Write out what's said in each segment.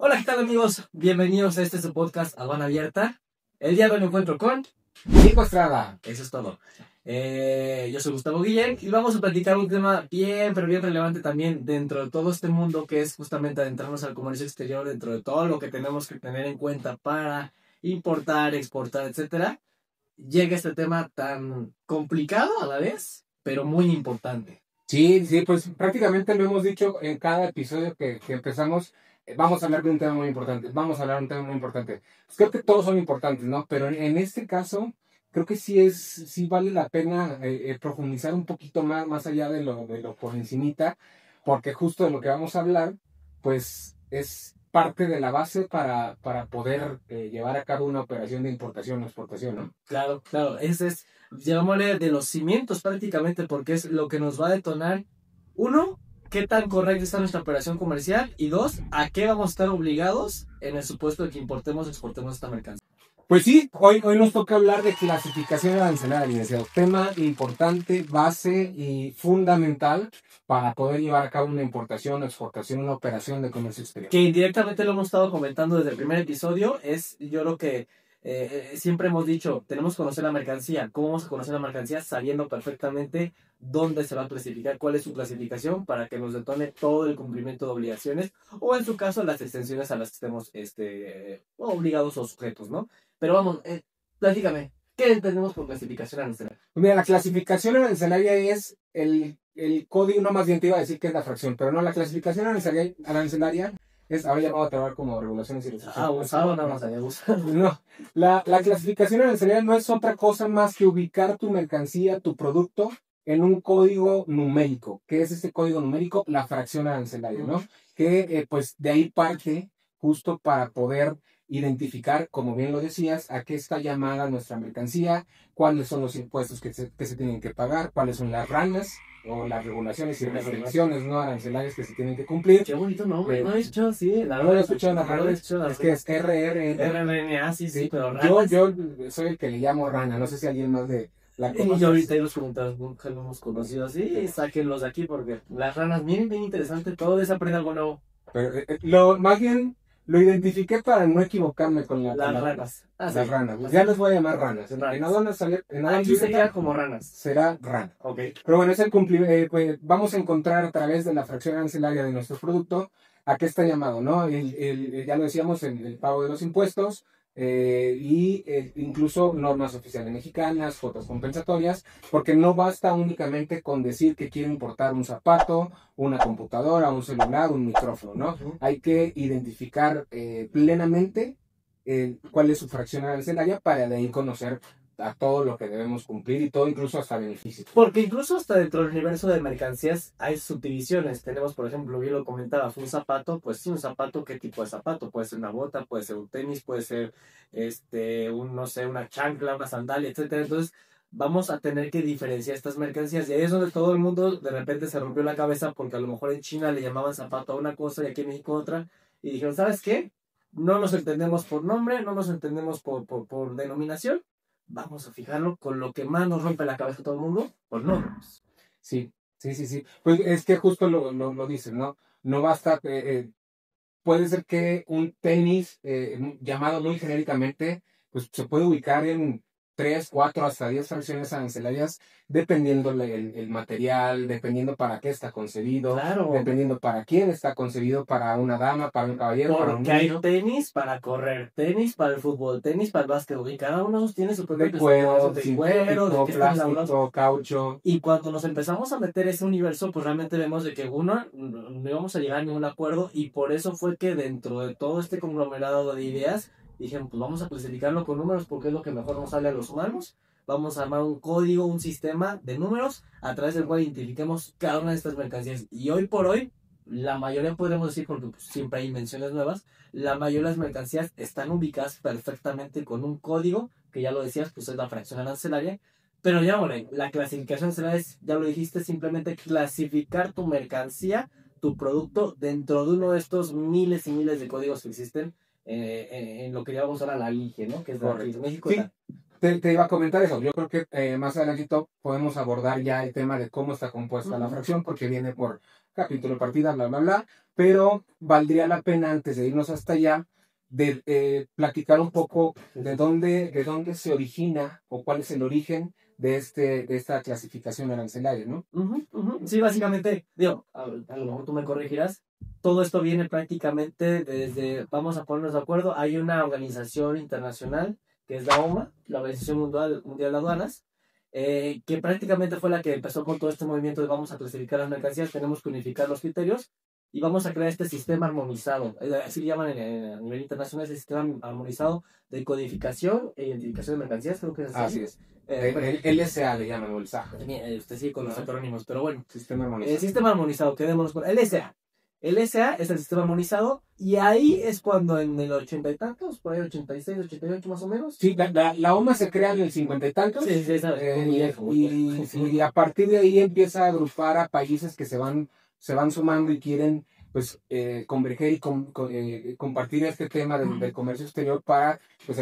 Hola, ¿qué tal amigos? Bienvenidos a su podcast Aduana Abierta. El día de hoy me encuentro con Nico Estrada. Eso es todo. Yo soy Gustavo Guillén y vamos a platicar un tema bien, pero bien relevante también dentro de todo este mundo que es justamente adentrarnos al comercio exterior, dentro de todo lo que tenemos que tener en cuenta para importar, exportar, etcétera. Llega este tema tan complicado a la vez, pero muy importante. Sí, pues prácticamente lo hemos dicho en cada episodio que empezamos. Vamos a hablar de un tema muy importante. Pues creo que todos son importantes, ¿no? Pero en este caso, creo que sí vale la pena profundizar un poquito más allá de lo por encimita, porque justo de lo que vamos a hablar, pues es parte de la base para poder llevar a cabo una operación de importación o exportación, ¿no? Claro, ese es, llamémosle de los cimientos prácticamente, porque es lo que nos va a detonar, uno, qué tan correcta está nuestra operación comercial, y dos, a qué vamos a estar obligados en el supuesto de que importemos o exportemos esta mercancía. Pues sí, hoy nos toca hablar de clasificación arancelaria, licenciado. Tema importante, base y fundamental para poder llevar a cabo una importación, exportación, una operación de comercio exterior. Que indirectamente lo hemos estado comentando desde el primer episodio, es yo lo que siempre hemos dicho, tenemos que conocer la mercancía. ¿Cómo vamos a conocer la mercancía? Sabiendo perfectamente dónde se va a clasificar, cuál es su clasificación, para que nos detone todo el cumplimiento de obligaciones, o en su caso las extensiones a las que estemos obligados o sujetos, ¿no? Pero vamos, platícame, ¿qué entendemos por clasificación arancelaria? Mira, la clasificación arancelaria es el código, no, más bien te iba a decir que es la fracción, pero no, la clasificación arancelaria es, ahora ya vamos a trabajar como regulaciones y restricciones. Abusado, nada más había abusado. No, la clasificación arancelaria no es otra cosa más que ubicar tu mercancía, tu producto, en un código numérico. ¿Qué es este código numérico? La fracción arancelaria, ¿no? Que pues de ahí parte justo para poder identificar, como bien lo decías, a qué está llamada nuestra mercancía, cuáles son los impuestos que se tienen que pagar, cuáles son las ranas o las regulaciones y restricciones no arancelarias que se tienen que cumplir. Qué bonito nombre, no he escuchado así. ¿No lo he escuchado en la radio? Es que es RRNA, sí, pero ranas. Yo soy el que le llamo rana, no sé si alguien más de la conoce. Y yo ahorita en los comentarios nunca lo hemos conocido así, sáquenlos de aquí porque las ranas, miren, bien interesante, todo desaprende algo nuevo. Pero más bien lo identifiqué para no equivocarme con las ranas. Las ranas. Pues ya les voy a llamar ranas. En aduanas aquí sería como ranas. Será rana. Okay. Pero bueno, es el cumplimiento. Pues vamos a encontrar a través de la fracción arancelaria de nuestro producto a qué está llamado, ¿no? Ya lo decíamos, el pago de los impuestos. Incluso normas oficiales mexicanas, cuotas compensatorias, porque no basta únicamente con decir que quiero importar un zapato, una computadora, un celular, un micrófono, ¿no? Hay que identificar plenamente cuál es su fracción arancelaria para de ahí conocer a todo lo que debemos cumplir y todo, incluso hasta beneficios. Porque incluso hasta dentro del universo de mercancías hay subdivisiones. Tenemos, por ejemplo, bien lo comentabas, un zapato, pues sí, un zapato, ¿qué tipo de zapato? Puede ser una bota, puede ser un tenis, puede ser no sé, una chancla, una sandalia, etcétera. Entonces, vamos a tener que diferenciar estas mercancías. Y ahí es donde todo el mundo de repente se rompió la cabeza porque a lo mejor en China le llamaban zapato a una cosa y aquí en México otra. Y dijeron, ¿sabes qué? No nos entendemos por nombre, no nos entendemos por denominación. Vamos a fijarlo con lo que más nos rompe la cabeza a todo el mundo, por números. Sí. Pues es que justo lo dicen, ¿no? No basta, puede ser que un tenis llamado muy genéricamente, pues se puede ubicar en 3, 4, hasta 10 fracciones arancelarias, dependiendo el material, dependiendo para qué está concebido, claro, dependiendo para quién está concebido, para una dama, para un caballero, para un niño. Porque hay tenis para correr, tenis para el fútbol, tenis para el básquetbol, y cada uno tiene su propio de cuero, de plástico, caucho. Y cuando nos empezamos a meter ese universo, pues realmente vemos de que uno no íbamos a llegar a ningún acuerdo, y por eso fue que dentro de todo este conglomerado de ideas, dijeron, pues vamos a clasificarlo con números porque es lo que mejor nos sale a los humanos. Vamos a armar un código, un sistema de números a través del cual identifiquemos cada una de estas mercancías. Y hoy por hoy, la mayoría podemos decir, porque pues, siempre hay invenciones nuevas, la mayoría de las mercancías están ubicadas perfectamente con un código, que ya lo decías, pues es la fracción arancelaria. Pero ya, bueno, la clasificación arancelaria es, ya lo dijiste, simplemente clasificar tu mercancía, tu producto, dentro de uno de estos miles y miles de códigos que existen en lo que llamamos ahora la LIGE, ¿no? Que es de México. Sí. Te iba a comentar eso. Yo creo que más adelantito podemos abordar ya el tema de cómo está compuesta la fracción, porque viene por capítulo de partida, bla, bla, bla, pero valdría la pena antes de irnos hasta allá de platicar un poco de dónde se origina o cuál es el origen de esta clasificación arancelaria, ¿no? Sí, básicamente, digo, a lo mejor tú me corregirás, todo esto viene prácticamente desde, vamos a ponernos de acuerdo, hay una organización internacional que es la OMA, la Organización Mundial de Aduanas, que prácticamente fue la que empezó con todo este movimiento de vamos a clasificar las mercancías, tenemos que unificar los criterios y vamos a crear este sistema armonizado, así le llaman a nivel internacional, ese sistema armonizado de codificación e identificación de mercancías, creo que es así. Así es. El LSA le llaman, o el SAG. Usted sigue con los acrónimos, pero bueno. Sistema armonizado. El sistema armonizado, quedémonos con LSA. LSA es el sistema armonizado y ahí es cuando en el 80 y tantos, por ahí 86, 88 más o menos. Sí, la OMA se crea en el 50 y tantos. Sí, sí, sabes. Y a partir de ahí empieza a agrupar a países que se van sumando y quieren pues converger y compartir este tema del comercio exterior para pues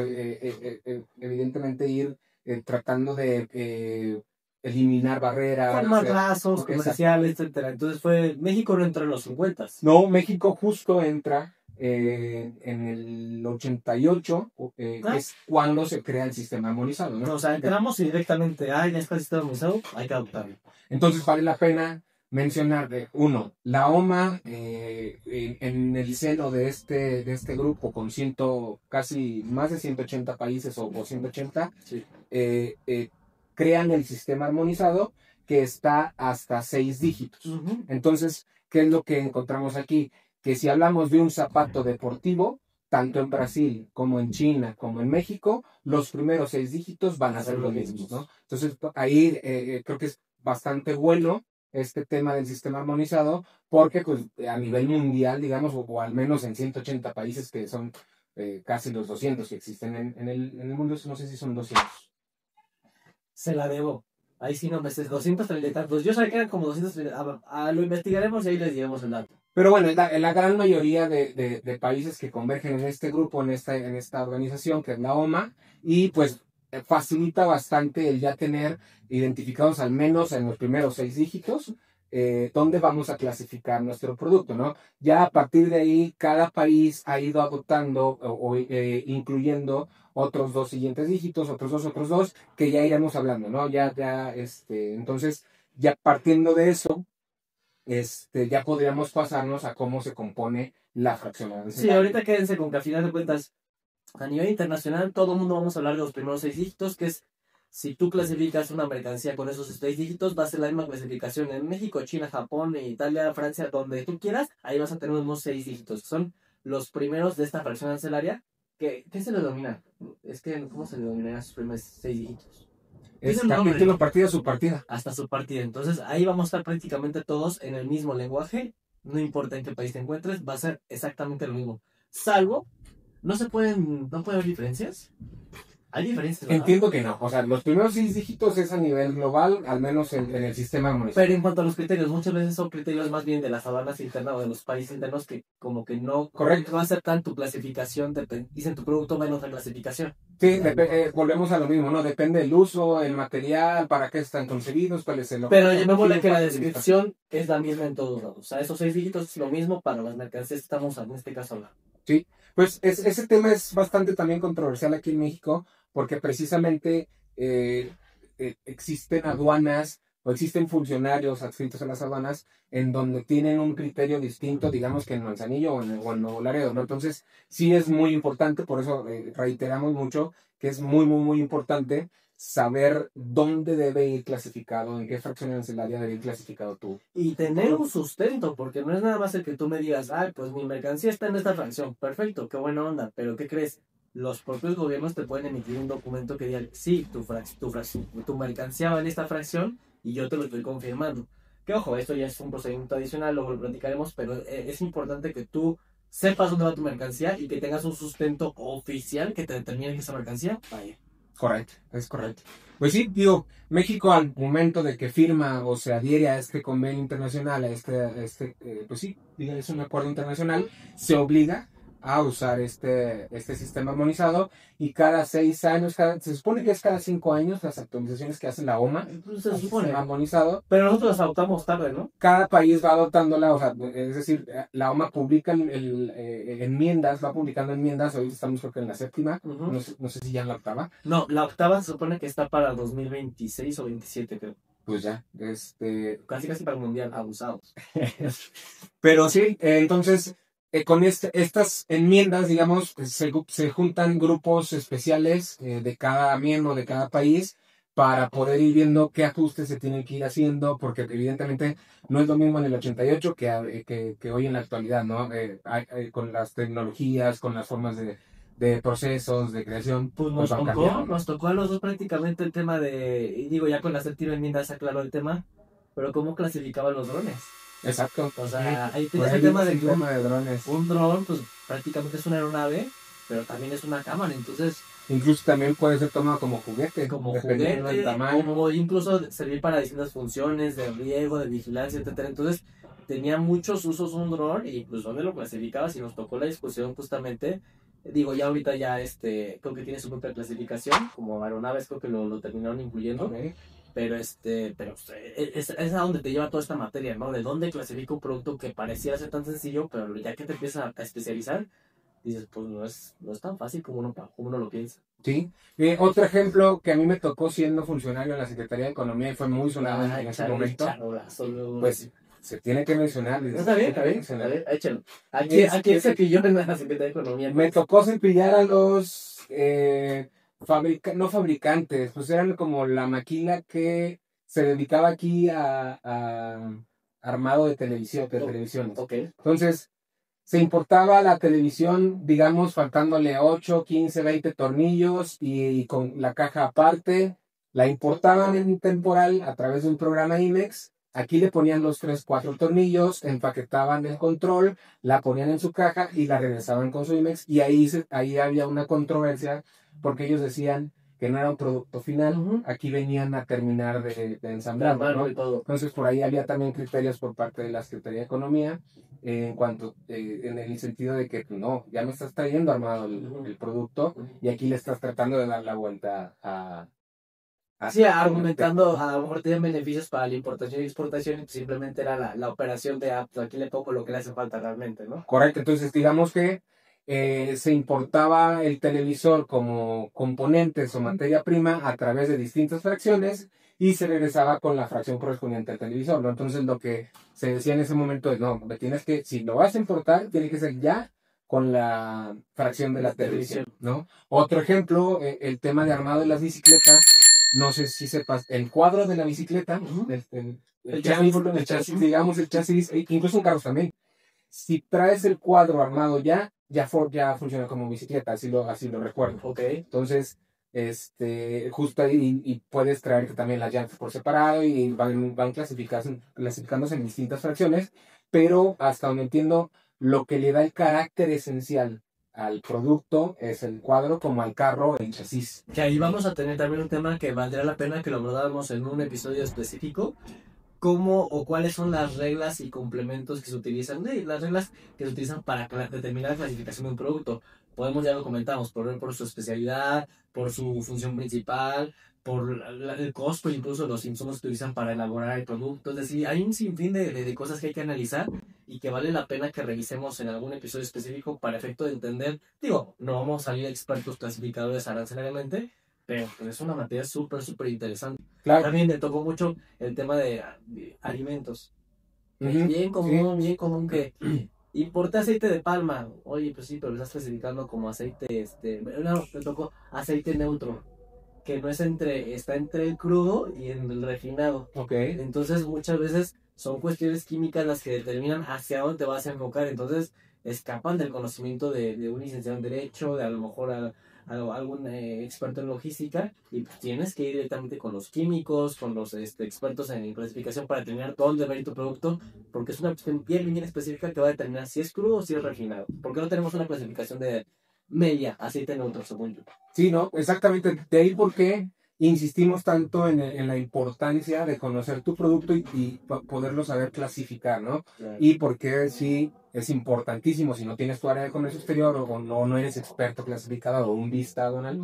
evidentemente ir tratando de eliminar barreras, formar lazos comerciales, etcétera. Entonces México no entró en los 50. No, México justo entra en el 88, es cuando se crea el sistema armonizado, ¿no? O sea, entramos y directamente, ya está el sistema armonizado, hay que adoptarlo. Entonces vale la pena mencionar uno, la OMA en el seno de este grupo con casi más de 180 países o 180, sí. Crean el sistema armonizado que está hasta 6 dígitos. Entonces, ¿qué es lo que encontramos aquí? Que si hablamos de un zapato deportivo, tanto en Brasil como en China como en México, los primeros 6 dígitos van a ser los mismos, ¿no? Entonces, ahí creo que es bastante bueno este tema del sistema armonizado, porque pues, a nivel mundial, digamos, o al menos en 180 países que son casi los 200 que existen en el mundo, no sé si son 200. Se la debo. Ahí sí no me sé, 230 y tantos. Yo sabía que eran como 230. Lo investigaremos y ahí les diremos el dato. Pero bueno, la gran mayoría de países que convergen en este grupo, en esta organización que es la OMA, y pues facilita bastante el ya tener identificados al menos en los primeros 6 dígitos dónde vamos a clasificar nuestro producto, ¿no? Ya a partir de ahí, cada país ha ido adoptando o incluyendo otros 2 siguientes dígitos, otros dos, que ya iremos hablando, ¿no? Entonces, ya partiendo de eso, ya podríamos pasarnos a cómo se compone la fracción arancelaria. Sí, ahorita quédense con que al final de cuentas, a nivel internacional, todo el mundo vamos a hablar de los primeros 6 dígitos, que es, si tú clasificas una mercancía con esos 6 dígitos, va a ser la misma clasificación en México, China, Japón, Italia, Francia, donde tú quieras, ahí vas a tener unos 6 dígitos, que son los primeros de esta fracción arancelaria. ¿Qué se le denomina? Es que, ¿cómo se le denomina a esos primeros 6 dígitos? Es capítulo, partida, subpartida. Hasta subpartida. Entonces, ahí vamos a estar prácticamente todos en el mismo lenguaje. No importa en qué país te encuentres, va a ser exactamente lo mismo. Salvo, no puede haber diferencias. Hay diferencias, ¿verdad? Entiendo que no. O sea, los primeros 6 dígitos es a nivel global, al menos en el sistema armonizado. Pero en cuanto a los criterios, muchas veces son criterios más bien de las aduanas internas o de los países internos que como que no... Correcto. No aceptan tu clasificación, dicen tu producto menos la clasificación. Sí, volvemos a lo mismo, ¿no? Depende del uso, el material, para qué están concebidos, cuál es el... Pero llamémosle que la descripción es la misma en todos lados. O sea, esos 6 dígitos es lo mismo para las mercancías que estamos en este caso hablando. Sí, pues ese tema es bastante también controversial aquí en México, porque precisamente existen aduanas o existen funcionarios adscritos a las aduanas en donde tienen un criterio distinto, digamos, que en Manzanillo o en Nuevo Laredo, ¿no? Entonces, sí es muy importante, por eso reiteramos mucho que es muy, muy, muy importante saber dónde debe ir clasificado, en qué fracción arancelaria debe ir clasificado tú. Y tener un sustento, porque no es nada más el que tú me digas, pues mi mercancía está en esta fracción, perfecto, qué buena onda, pero ¿qué crees? Los propios gobiernos te pueden emitir un documento que diga, sí, tu mercancía va en esta fracción y yo te lo estoy confirmando. Que ojo, esto ya es un procedimiento adicional, luego lo platicaremos, pero es importante que tú sepas dónde va tu mercancía y que tengas un sustento oficial que te determine que esa mercancía vaya. Correcto, es correcto. Pues sí, digo, México al momento de que firma o se adhiere a este convenio internacional, pues sí, es un acuerdo internacional, se obliga a usar este sistema armonizado, y cada 6 años, se supone que es cada 5 años las actualizaciones que hace la OMA, Pues se al supone. sistema armonizado. Pero nosotros las adoptamos tarde, ¿no? Cada país va adoptándola, o sea, es decir, la OMA publica enmiendas, va publicando enmiendas, hoy estamos creo que en la 7ª, Ujú. no sé si ya en la 8ª. No, la 8ª se supone que está para 2026 o 27, creo. Pues ya, Casi para el mundial, abusados. Pero sí, entonces, con estas enmiendas, digamos, pues, se juntan grupos especiales de cada miembro de cada país para poder ir viendo qué ajustes se tienen que ir haciendo, porque evidentemente no es lo mismo en el 88 que hoy en la actualidad, ¿no? Con las tecnologías, con las formas de procesos, de creación, Pues pues van cambiando. nos tocó a los dos prácticamente el tema de, y digo, ya con la 7ª enmienda se aclaró el tema, pero ¿cómo clasificaban los drones? Exacto. O sea, ahí Por tienes ahí el tema viene de el que tema de drones. un dron, pues prácticamente es una aeronave, pero también es una cámara, entonces, Incluso también puede ser tomado como juguete, como dependiendo del juguete, tamaño. o incluso servir para distintas funciones de riego, de vigilancia, etcétera. Entonces, tenía muchos usos un dron, y pues dónde lo clasificabas, y nos tocó la discusión justamente. Digo, ya ahorita ya creo que tiene su propia clasificación, como aeronaves creo que lo terminaron incluyendo. Okay. Pero es a donde te lleva toda esta materia, ¿no? De dónde clasifica un producto que pareciera ser tan sencillo, pero ya que te empiezas a especializar, dices, pues no es tan fácil como uno lo piensa. Sí. Otro ejemplo que a mí me tocó siendo funcionario en la Secretaría de Economía y fue muy sonado en ese momento, pues se tiene que mencionar. Está bien, échalo. Aquí se pilló en la Secretaría de Economía. Me tocó cepillar a los no fabricantes, pues eran como la maquila que se dedicaba aquí a armado de televisiones. Okay. Entonces, se importaba la televisión, digamos, faltándole 8, 15, 20 tornillos y con la caja aparte. La importaban en temporal a través de un programa IMEX. Aquí le ponían los 3, 4 tornillos, empaquetaban el control, la ponían en su caja y la regresaban con su IMEX. Y ahí había una controversia porque ellos decían que no era un producto final. Uh-huh. Aquí venían a terminar de ensamblar, ¿no? Entonces por ahí había también criterios por parte de la Secretaría de Economía en cuanto, en el sentido de que no, ya me estás trayendo armado el producto y aquí le estás tratando de dar la vuelta a sí, argumentando a lo mejor tienen beneficios para la importación y exportación, y simplemente era la operación de aquí le pongo lo que le hace falta realmente, ¿no? Correcto, entonces digamos que se importaba el televisor como componentes o materia prima a través de distintas fracciones y se regresaba con la fracción correspondiente al televisor, ¿no? Entonces lo que se decía en ese momento es, no, si lo vas a importar, tiene que ser ya con la fracción de la televisión, ¿no? Otro ejemplo, el tema de armado de las bicicletas, no sé si sepas, el cuadro de la bicicleta, el chasis, digamos el chasis, incluso en carros también. Si traes el cuadro armado ya funciona como bicicleta, así lo recuerdo. Okay. Entonces, justo ahí, y puedes traerte también las llantas por separado y van clasificándose en distintas fracciones, pero hasta donde entiendo, lo que le da el carácter esencial al producto es el cuadro, como al carro, el chasis. Que ahí vamos a tener también un tema que valdría la pena que lo abordáramos en un episodio específico. ¿Cómo o cuáles son las reglas y complementos que se utilizan? Las reglas que se utilizan para determinar la clasificación de un producto. Ya lo comentamos, por su especialidad, por su función principal, por el costo, incluso los insumos que utilizan para elaborar el producto. Es decir, hay un sinfín de cosas que hay que analizar y que vale la pena que revisemos en algún episodio específico para efecto de entender. Digo, no vamos a salir expertos clasificadores arancelariamente, pero pues es una materia súper interesante. Claro. También me tocó mucho el tema de alimentos. Es bien común que importe aceite de palma. Oye, pues sí, pero lo estás clasificando como aceite, no, me tocó aceite neutro, que no es está entre el crudo y en el refinado. Okay. Entonces, muchas veces son cuestiones químicas las que determinan hacia dónde te vas a enfocar. Entonces, escapan del conocimiento de un licenciado en Derecho, de a lo mejor algún experto en logística, y pues tienes que ir directamente con los químicos, con los expertos en clasificación para determinar dónde va a ir tu producto, porque es una cuestión bien específica que va a determinar si es crudo o si es refinado. ¿Por qué no tenemos una clasificación de media, aceite neutro, según yo? Sí, no, exactamente. De ahí porque insistimos tanto en la importancia de conocer tu producto y poderlo saber clasificar, ¿no? Claro. Y porque sí es importantísimo, si no tienes tu área de comercio exterior o no eres experto clasificador o un vista aduanal,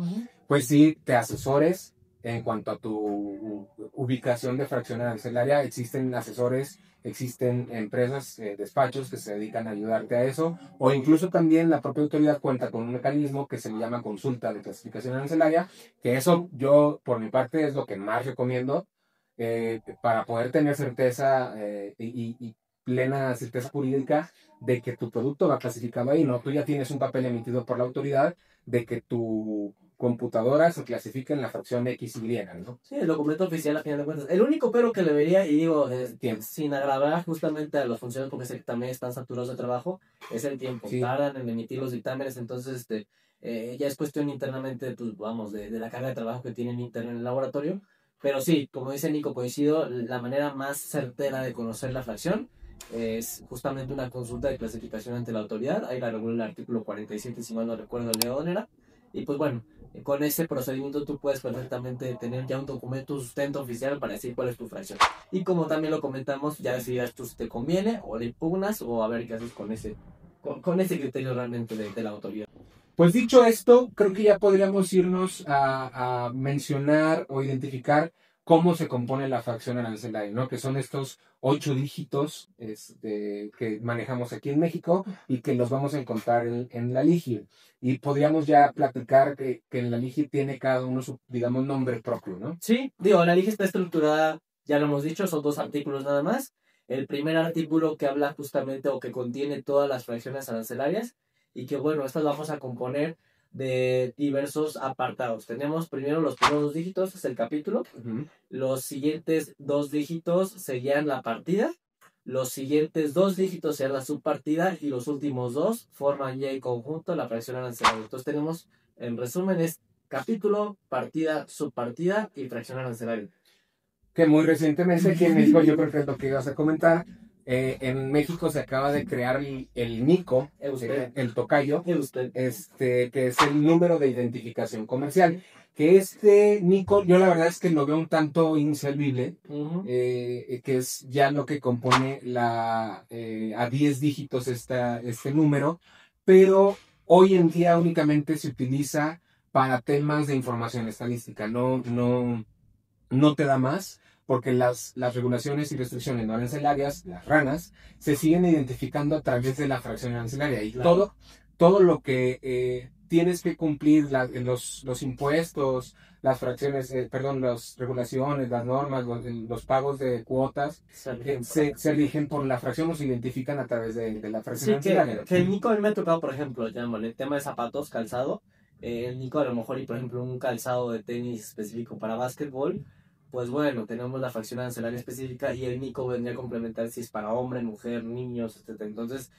pues sí te asesores en cuanto a tu ubicación de fracción arancelaria. Existen asesores, existen empresas, despachos que se dedican a ayudarte a eso, o incluso también la propia autoridad cuenta con un mecanismo que se le llama consulta de clasificación arancelaria, que eso yo por mi parte es lo que más recomiendo para poder tener certeza y plena certeza jurídica de que tu producto va clasificado ahí, ¿no? Tú ya tienes un papel emitido por la autoridad de que tu computadora se clasifica en la fracción X y, ¿no? Sí, el documento oficial a final de cuentas. El único pero que le vería, y digo, Tiempo. sin agravar justamente a los funcionarios porque sé que también están saturados de trabajo, es el tiempo. Sí. Tardan en emitir los dictámenes, entonces ya es cuestión internamente, pues vamos, de la carga de trabajo que tienen interna en el laboratorio. Pero sí, como dice Nico, coincido, la manera más certera de conocer la fracción es justamente una consulta de clasificación ante la autoridad. Ahí la regula el artículo 47, si mal no recuerdo, el de Odonera. Y pues bueno, con ese procedimiento tú puedes perfectamente tener ya un documento, un sustento oficial para decir cuál es tu fracción. Y como también lo comentamos, ya decidirás tú si te conviene o le impugnas o a ver qué haces con ese criterio realmente de la autoridad. Pues dicho esto, creo que ya podríamos irnos a mencionar o identificar cómo se compone la fracción arancelaria, ¿no? Que son estos 8 dígitos que manejamos aquí en México y que los vamos a encontrar en la LIGI. Y podríamos ya platicar que en la LIGI tiene cada uno su, digamos, nombre propio, ¿no? Sí, digo, la LIGI está estructurada, ya lo hemos dicho, son 2 artículos nada más. El primer artículo que habla justamente o que contiene todas las fracciones arancelarias y que bueno, estas vamos a componer de diversos apartados. Tenemos primero los primeros 2 dígitos, es el capítulo. Los siguientes 2 dígitos serían la partida. Los siguientes 2 dígitos serían la subpartida y los últimos 2 forman ya en conjunto la fracción arancelaria. Entonces tenemos, en resumen, es capítulo, partida, subpartida y fracción arancelaria. Que muy recientemente aquí en México, yo creo que es lo que ibas a comentar, en México se acaba de crear el NICO, el tocayo, que es el número de identificación comercial. Que este NICO, yo la verdad es que lo veo un tanto inservible, que es ya lo que compone a 10 dígitos este número, pero hoy en día únicamente se utiliza para temas de información estadística, no te da más, porque las regulaciones y restricciones no arancelarias, las RANAs, se siguen identificando a través de la fracción arancelaria. Y Claro. todo lo que tienes que cumplir, los impuestos, las fracciones, las regulaciones, las normas, los pagos de cuotas, se rigen por la fracción o se identifican a través de la fracción arancelaria. Que el Nico a mí me ha tocado, por ejemplo, el tema de zapatos, calzado. El Nico a lo mejor, y por ejemplo, un calzado de tenis específico para básquetbol, pues bueno, tenemos la fracción arancelaria específica y el Nico vendría a complementar si es para hombre, mujer, niños, etc. Entonces,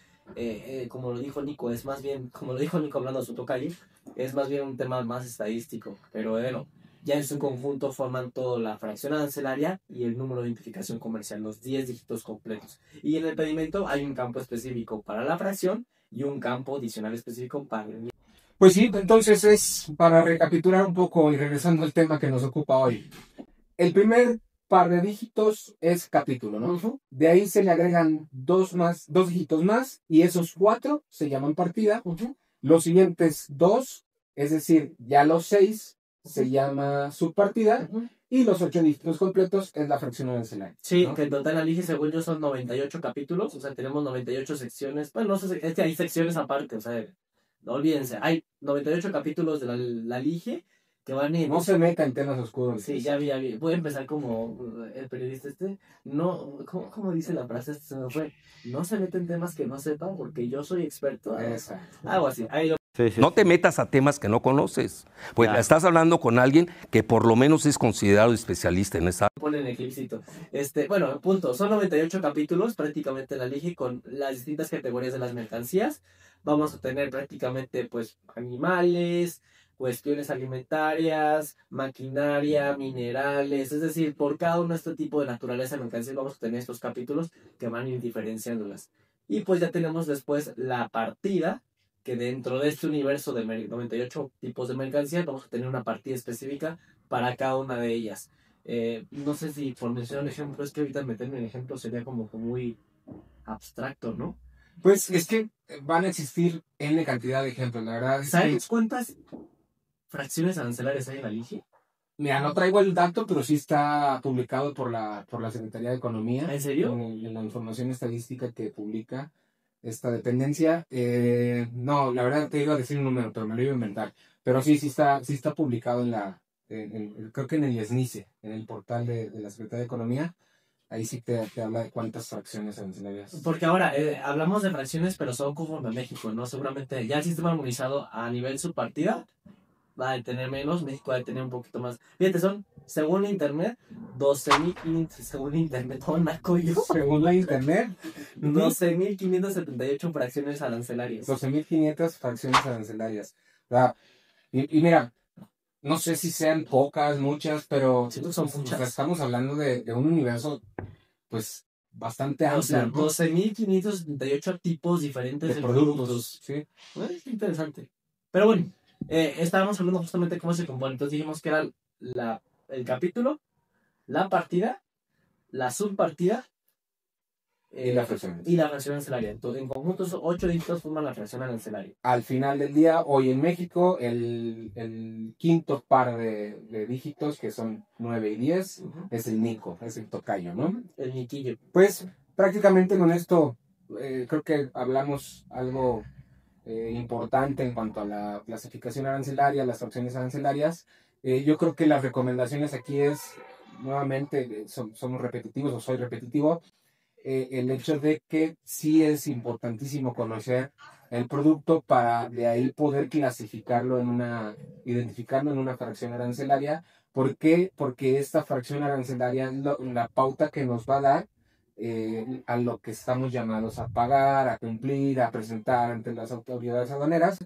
como lo dijo Nico, es más bien, como lo dijo Nico hablando de su tocayo, es más bien un tema más estadístico, pero bueno, ya en su conjunto forman todo la fracción arancelaria y el número de identificación comercial, los 10 dígitos completos. Y en el pedimento hay un campo específico para la fracción y un campo adicional específico para el... Pues sí, entonces es para recapitular un poco y regresando al tema que nos ocupa hoy. El primer par de dígitos es capítulo, ¿no? De ahí se le agregan dos dígitos más y esos 4 se llaman partida. Los siguientes 2, es decir, ya los 6 se llama subpartida y los 8 dígitos completos es la fracción arancelaria. Sí, ¿no? que en total la LIGE, según yo, son 98 capítulos, o sea, tenemos 98 secciones. Bueno, no sé, es que hay secciones aparte, o sea, no olvídense, hay 98 capítulos de la LIGE que van en... No se meta en temas oscuros. Sí, ya vi. Voy a empezar como el periodista no, ¿cómo dice la frase? Se me fue. No se meten temas que no sepan porque yo soy experto. Exacto. Algo así. Ahí lo... No te metas a temas que no conoces. Pues Claro. estás hablando con alguien que por lo menos es considerado especialista en esa. Ponen el clipcito. Bueno, punto. Son 98 capítulos prácticamente la LIGE con las distintas categorías de las mercancías. Vamos a tener prácticamente pues animales, cuestiones alimentarias, maquinaria, minerales, es decir, por cada uno de este tipo de naturaleza de mercancías vamos a tener estos capítulos que van a ir diferenciándolas. Y pues ya tenemos después la partida, que dentro de este universo de 98 tipos de mercancías vamos a tener una partida específica para cada una de ellas. No sé si por mencionar un ejemplo, es que ahorita meterme en ejemplo sería como que muy abstracto, ¿no? Pues es que van a existir N cantidad de ejemplos, la verdad. ¿Sabes cuántas fracciones arancelarias hay en la LIGI? Mira, no traigo el dato, pero sí está publicado por la Secretaría de Economía. ¿En serio? En la información estadística que publica esta dependencia. No, la verdad te iba a decir un número, pero me lo iba a inventar. Pero sí está publicado creo que en el SNICE, en el portal de la Secretaría de Economía. Ahí sí te habla de cuántas fracciones arancelarias. Porque ahora hablamos de fracciones, pero son conforme a México, ¿no? Seguramente ya el sistema armonizado a nivel subpartida va a tener menos, México va a tener un poquito más. Fíjate, son, según internet, 12.500, según internet, todo naco yo. Según la internet, 12.578 fracciones arancelarias. 12.500 fracciones arancelarias. O sea, y mira, no sé si sean pocas, muchas, pero Siento que son o sea, muchas. estamos hablando de un universo, pues, bastante O sea, amplio, ¿no? 12.578 tipos diferentes De productos, sí. Es interesante. Pero bueno, estábamos hablando justamente de cómo se compone. Entonces dijimos que era el capítulo, la partida, la subpartida Y la fracción. y la fracción arancelaria. Entonces, en conjunto, esos 8 dígitos forman la fracción arancelaria. Al final del día, hoy en México, el quinto par de dígitos, que son 9 y 10, es el Nico, es el tocayo, ¿no? El niquillo. Pues prácticamente con esto creo que hablamos algo importante en cuanto a la clasificación arancelaria, las fracciones arancelarias. Yo creo que las recomendaciones aquí es, nuevamente, somos repetitivos o soy repetitivo, el hecho de que sí es importantísimo conocer el producto para de ahí poder clasificarlo identificarlo en una fracción arancelaria. ¿Por qué? Porque esta fracción arancelaria es la pauta que nos va a dar a lo que estamos llamados a pagar, a cumplir, a presentar ante las autoridades aduaneras.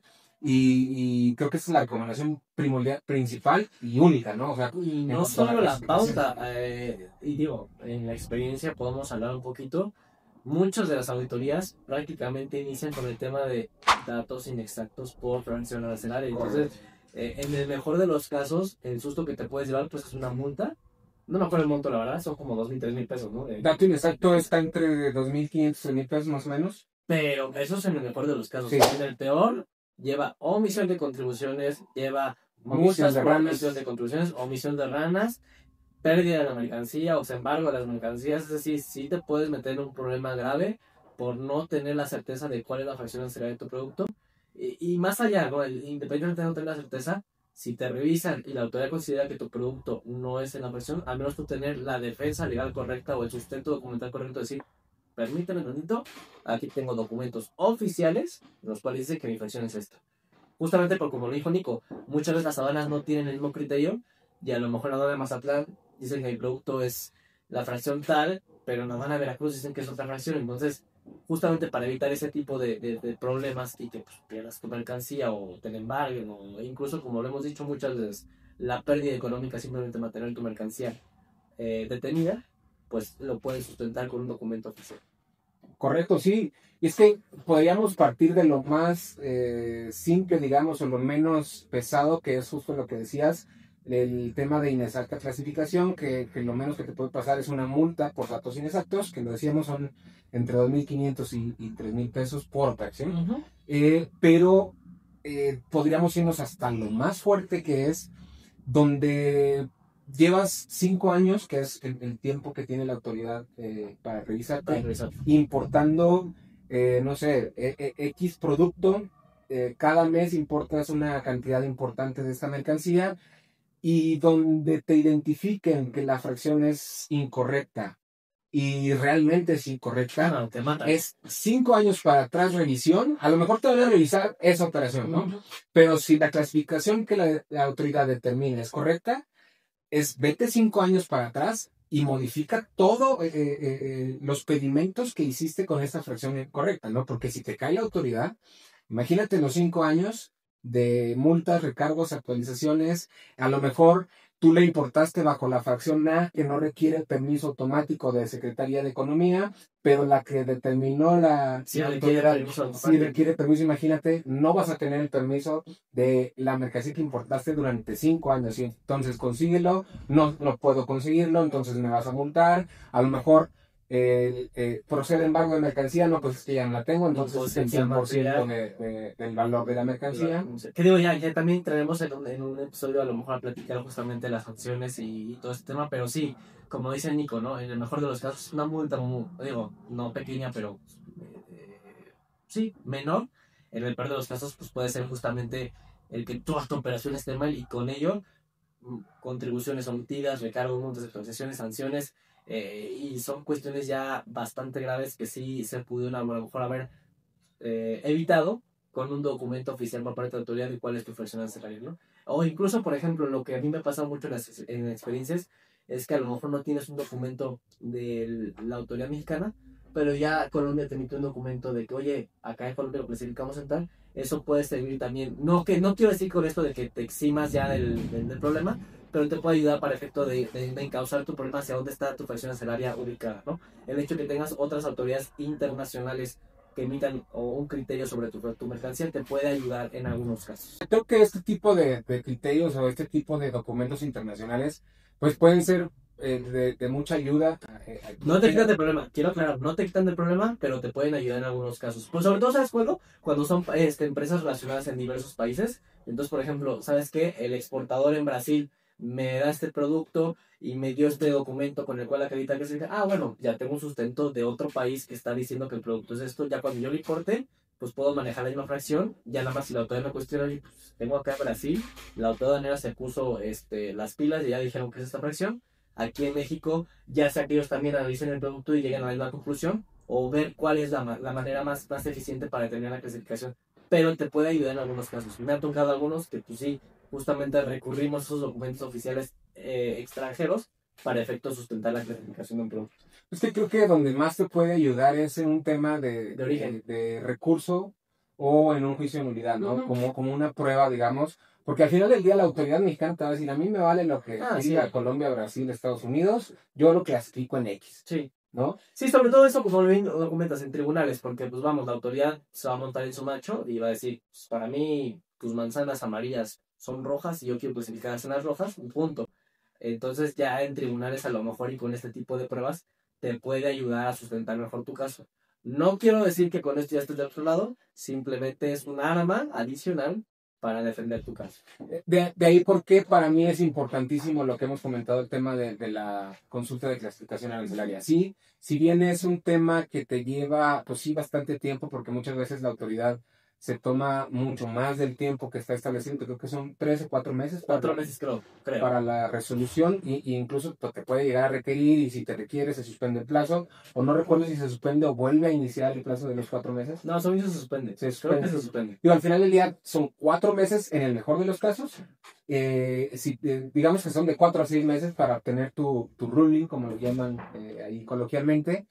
Y creo que esa es la recomendación principal y única, ¿no? O sea, Y no solo la pauta, y digo, en la experiencia podemos hablar un poquito. Muchas de las auditorías prácticamente inician con el tema de datos inexactos por fracción arancelaria. Entonces, en el mejor de los casos, el susto que te puedes llevar pues es una multa. No me acuerdo el monto, la verdad, son como 2.000, 3.000 pesos, ¿no? Dato inexacto está entre 2.500 y 3.000 pesos más o menos. Pero eso es en el mejor de los casos. Sí. En el peor, lleva omisión de contribuciones, lleva multas por omisión de contribuciones, omisión de ranas, pérdida de la mercancía o embargo de las mercancías. Es decir, sí te puedes meter en un problema grave por no tener la certeza de cuál es la fracción arancelaria de tu producto. Y más allá, ¿no? Independientemente de no tener la certeza, si te revisan y la autoridad considera que tu producto no es en la fracción, al menos tú tener la defensa legal correcta o el sustento documental correcto, decir, permíteme un tantito, aquí tengo documentos oficiales en los cuales dice que mi fracción es esta. Justamente porque, como lo dijo Nico, muchas veces las aduanas no tienen el mismo criterio y a lo mejor la aduana de Mazatlán dicen que mi producto es la fracción tal, pero en la aduana de Veracruz dicen que es otra fracción. Entonces, justamente para evitar ese tipo de problemas y que pues, pierdas tu mercancía o te la embarguen o incluso, como lo hemos dicho muchas veces, la pérdida económica simplemente mantener tu mercancía detenida, pues lo puedes sustentar con un documento oficial. Correcto, sí. Y es que podríamos partir de lo más simple, digamos, o lo menos pesado, que es justo lo que decías, el tema de inexacta clasificación, que lo menos que te puede pasar es una multa por datos inexactos, que lo decíamos son entre 2.500 y 3.000 pesos por operación. Pero podríamos irnos hasta lo más fuerte, que es donde llevas 5 años, que es el tiempo que tiene la autoridad para revisarte, importando, no sé, X producto, cada mes importas una cantidad importante de esta mercancía y donde te identifiquen que la fracción es incorrecta y realmente es incorrecta, te matan. Es 5 años para atrás revisión. A lo mejor te van a revisar esa operación, ¿no? Pero si la clasificación que la autoridad determina es correcta, es vete 5 años para atrás y modifica todos los pedimentos que hiciste con esta fracción incorrecta, ¿no? Porque si te cae la autoridad, imagínate los 5 años de multas, recargos, actualizaciones, a lo mejor tú le importaste bajo la fracción A, que no requiere el permiso automático de Secretaría de Economía, pero la que determinó Si la requiere autoridad, permiso si requiere permiso, imagínate, no vas a tener el permiso de la mercancía que importaste durante 5 años. Y entonces consíguelo, no puedo conseguirlo, entonces me vas a multar. A lo mejor procede embargo de mercancía, no, pues es que ya no la tengo, entonces el 100% del valor de la mercancía. Que digo, ya también entraremos en un episodio a lo mejor a platicar justamente de las sanciones y todo este tema, pero sí, como dice Nico, ¿no? En el mejor de los casos, una multa, digo, no pequeña, pero sí, menor. En el peor de los casos, pues puede ser justamente el que toda tu operación esté mal y con ello contribuciones omitidas, recargos, multas de transacciones, sanciones, y son cuestiones ya bastante graves que sí se pudieron a lo mejor haber evitado con un documento oficial por parte de la autoridad de cuál es tu fracción arancelaria, ¿no? O incluso, por ejemplo, lo que a mí me pasa mucho en experiencias es que a lo mejor no tienes un documento de la autoridad mexicana, pero ya Colombia te emite un documento de que, oye, acá en Colombia lo clasificamos en tal, eso puede servir también, no quiero decir con esto de que te eximas ya del problema, pero te puede ayudar para efecto de encauzar tu problema hacia dónde está tu fracción arancelaria ubicada, ¿no? El hecho de que tengas otras autoridades internacionales que emitan un criterio sobre tu mercancía te puede ayudar en algunos casos. Creo que este tipo de criterios o este tipo de documentos internacionales pues pueden ser de mucha ayuda. No te quitan del problema, quiero aclarar, no te quitan del problema, pero te pueden ayudar en algunos casos. Pues sobre todo, ¿sabes cuándo? Cuando son empresas relacionadas en diversos países. Entonces, por ejemplo, ¿sabes qué? El exportador en Brasil me da este producto y me dio este documento con el cual acredita que es bueno, ya tengo un sustento de otro país que está diciendo que el producto es esto. Ya cuando yo lo importe, pues puedo manejar la misma fracción. Ya nada más si la autoridad me cuestiona, pues tengo acá en Brasil, la autoridad aduanera se puso las pilas y ya dijeron que es esta fracción. Aquí en México, ya sea que ellos también analicen el producto y lleguen a la misma conclusión, o ver cuál es la manera más eficiente para determinar la clasificación. Pero te puede ayudar en algunos casos. Me han tocado algunos que pues sí, justamente recurrimos a esos documentos oficiales extranjeros para efecto sustentar la clasificación de un producto. Es que creo que donde más te puede ayudar es en un tema De origen. de recurso o en un juicio de nulidad, ¿no? Uh-huh. Como una prueba, digamos. Porque al final del día la autoridad mexicana te va a decir, a mí me vale lo que diga sí. Colombia, Brasil, Estados Unidos, yo lo clasifico en X. Sí. ¿No? Sí, sobre todo eso, pues, como bien lo comentas, en tribunales, porque, pues, vamos, la autoridad se va a montar en su macho y va a decir, pues, para mí, tus manzanas amarillas son rojas y yo quiero clasificarlas en las rojas, punto. Entonces, ya en tribunales, a lo mejor, y con este tipo de pruebas, te puede ayudar a sustentar mejor tu caso. No quiero decir que con esto ya estés del otro lado, simplemente es un arma adicional para defender tu caso. De ahí porque para mí es importantísimo lo que hemos comentado, el tema de la consulta de clasificación arancelaria. Sí, si bien es un tema que te lleva, pues sí, bastante tiempo, porque muchas veces la autoridad se toma mucho más del tiempo que está establecido, creo que son 3 o 4 meses. 4 meses creo. Para la resolución y incluso te puede llegar a requerir y si te requiere se suspende el plazo, o no recuerdo si se suspende o vuelve a iniciar el plazo de los 4 meses. No, según eso se suspende. Creo que se suspende. Digo, al final del día son 4 meses en el mejor de los casos. Digamos que son de 4 a 6 meses para obtener tu ruling, como lo llaman ahí coloquialmente.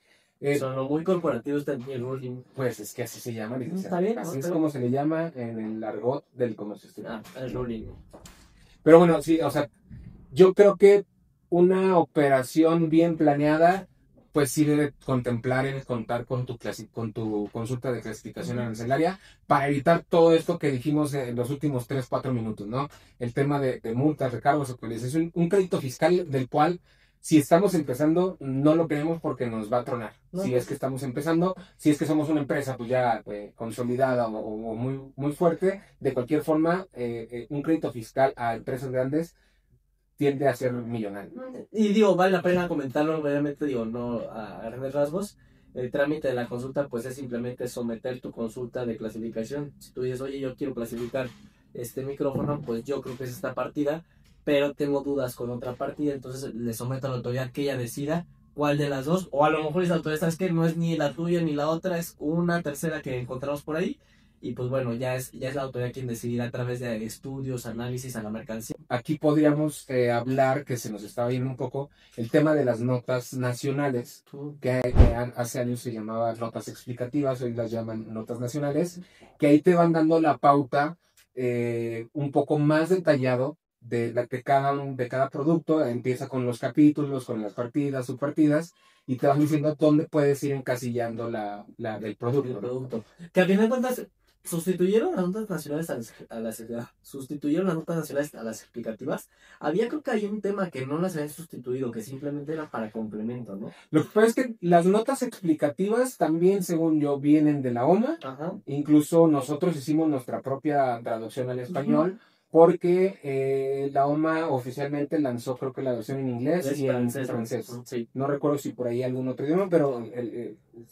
Son muy corporativos también el ruling. Pues es que así se llama. Está bien, así es como se le llama en el argot del comercio exterior. El ruling. Pero bueno, sí, o sea, yo creo que una operación bien planeada, pues sí debe contemplar el contar con tu consulta de clasificación arancelaria para evitar todo esto que dijimos en los últimos 3, 4 minutos, ¿no? El tema de multas, recargos, es un crédito fiscal del cual, si estamos empezando, no lo queremos porque nos va a tronar. No. Si es que estamos empezando, si es que somos una empresa pues ya consolidada o muy, muy fuerte, de cualquier forma, un crédito fiscal a empresas grandes tiende a ser millonario. Y digo, vale la pena comentarlo, obviamente, digo, no a grandes rasgos. El trámite de la consulta, pues es simplemente someter tu consulta de clasificación. Si tú dices, oye, yo quiero clasificar este micrófono, pues yo creo que es esta partida, pero tengo dudas con otra partida, entonces le someto a la autoridad que ella decida cuál de las dos, o a lo mejor esa autoridad, ¿sabes qué? No es ni la tuya ni la otra, es una tercera que encontramos por ahí. Y pues bueno, ya es la autoridad quien decidirá a través de estudios, análisis a la mercancía. Aquí podríamos hablar, que se nos estaba yendo un poco, el tema de las notas nacionales, que hace años se llamaban notas explicativas, hoy las llaman notas nacionales, que ahí te van dando la pauta un poco más detallado de cada producto, empieza con los capítulos, con las partidas, subpartidas, y te van diciendo dónde puedes ir encasillando del producto. El producto. Que a fin de cuentas sustituyeron las notas nacionales sustituyeron las notas nacionales a las explicativas. Había creo que hay un tema que no las habían sustituido, que simplemente era para complemento, ¿no? Lo que pasa es que las notas explicativas también, según yo, vienen de la OMA. Ajá. Incluso nosotros hicimos nuestra propia traducción al español, porque la OMA oficialmente lanzó creo que la versión en inglés y en francés. Sí. No recuerdo si por ahí algún otro idioma, pero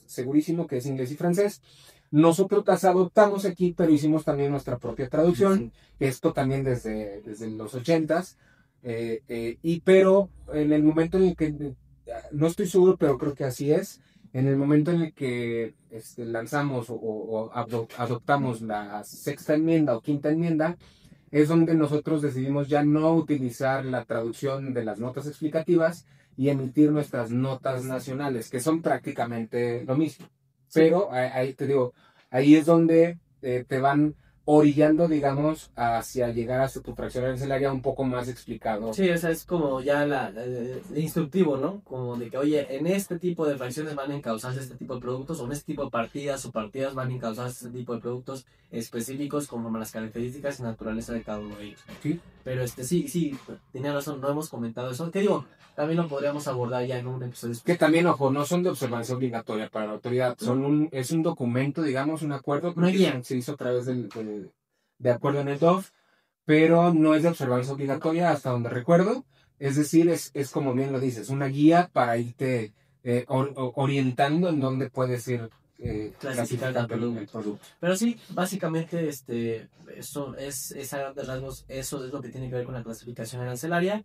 segurísimo que es inglés y francés. Nosotros las adoptamos aquí, pero hicimos también nuestra propia traducción. Sí. Esto también desde los 80s. Pero en el momento en el que, no estoy seguro, pero creo que así es, en el momento en el que lanzamos o adoptamos la sexta enmienda o quinta enmienda, es donde nosotros decidimos ya no utilizar la traducción de las notas explicativas y emitir nuestras notas nacionales, que son prácticamente lo mismo. Pero ahí te digo, ahí es donde te van orillando, digamos, hacia llegar a tu fracción arancelaria un poco más explicado. Sí, esa es como ya el instructivo, ¿no? Como de que, oye, en este tipo de fracciones van a encauzarse este tipo de productos, o en este tipo de partidas o partidas van a encauzarse este tipo de productos específicos conforme a las características y naturaleza de cada uno de ellos. Sí. Pero sí, tenía razón, no hemos comentado eso. ¿Qué digo? También lo podríamos abordar ya en un episodio Que también, ojo, no son de observancia obligatoria para la autoridad, es un documento, digamos, un acuerdo que se hizo a través de acuerdo en el DOF, pero no es de observancia obligatoria hasta donde recuerdo. Es decir, es como bien lo dices, una guía para irte orientando en dónde puedes ir clasificando el producto. Pero sí, básicamente eso es a grandes rasgos, eso es lo que tiene que ver con la clasificación arancelaria.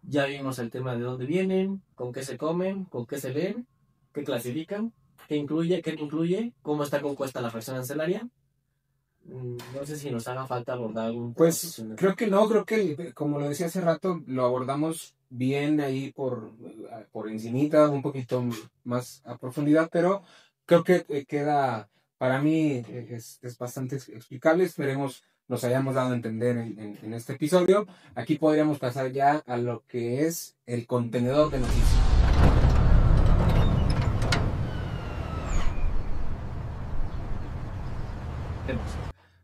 Ya vimos el tema de dónde vienen, con qué se comen, con qué se leen, qué clasifican, qué incluye, cómo está compuesta la fracción arancelaria. No sé si nos haga falta abordar algún tema. Pues creo que no, creo que como lo decía hace rato, lo abordamos bien ahí por encimita, un poquito más a profundidad, pero creo que queda, para mí es bastante explicable. Esperemos nos hayamos dado a entender en este episodio. Aquí podríamos pasar ya a lo que es el contenedor de noticias.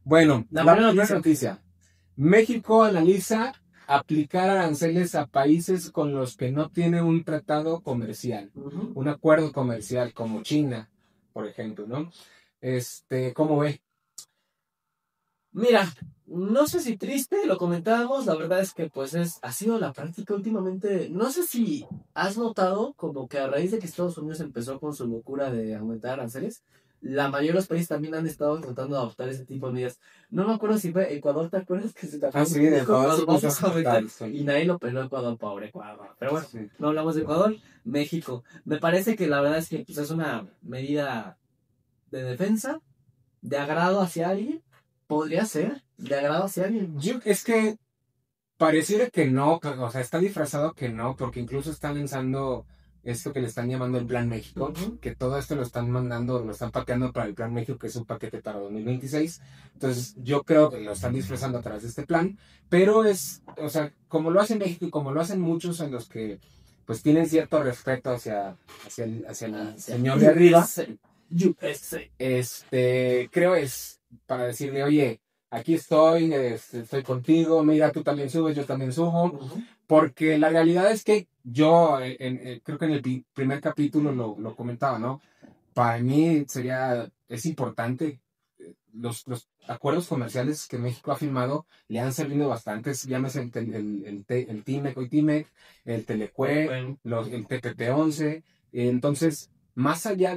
Bueno, la primera noticia. México analiza aplicar aranceles a países con los que no tiene un tratado comercial, un acuerdo comercial, como China, por ejemplo, ¿no? ¿Cómo ve? Mira, no sé si triste, lo comentábamos, la verdad es que pues ha sido la práctica últimamente. No sé si has notado como que a raíz de que Estados Unidos empezó con su locura de aumentar aranceles, la mayoría de los países también han estado tratando de adoptar ese tipo de medidas. No me acuerdo si fue Ecuador, ¿te acuerdas que se te sí, de Ecuador vamos a aumentar? Y nadie lo peló Ecuador, pobre Ecuador. Pero bueno, sí. No hablamos de Ecuador, México. Me parece que la verdad es que pues, es una medida de defensa, de agrado hacia alguien. ¿Podría ser? ¿De agrado hacia alguien? Es que pareciera que no, o sea, está disfrazado que no, porque incluso están lanzando esto que le están llamando el Plan México, que todo esto lo están mandando, lo están paqueando para el Plan México, que es un paquete para 2026. Entonces, yo creo que lo están disfrazando a través de este plan, pero o sea, como lo hacen México y como lo hacen muchos en los que, pues, tienen cierto respeto hacia el señor de arriba, creo es para decirle, oye, aquí estoy contigo, mira, tú también subes, yo también subo, porque la realidad es que yo, creo que en el primer capítulo lo comentaba, ¿no? Para mí es importante, los acuerdos comerciales que México ha firmado le han servido bastante, llámese el TIMEC o ITIMEC, el Telecue, el TPP-11, entonces, más allá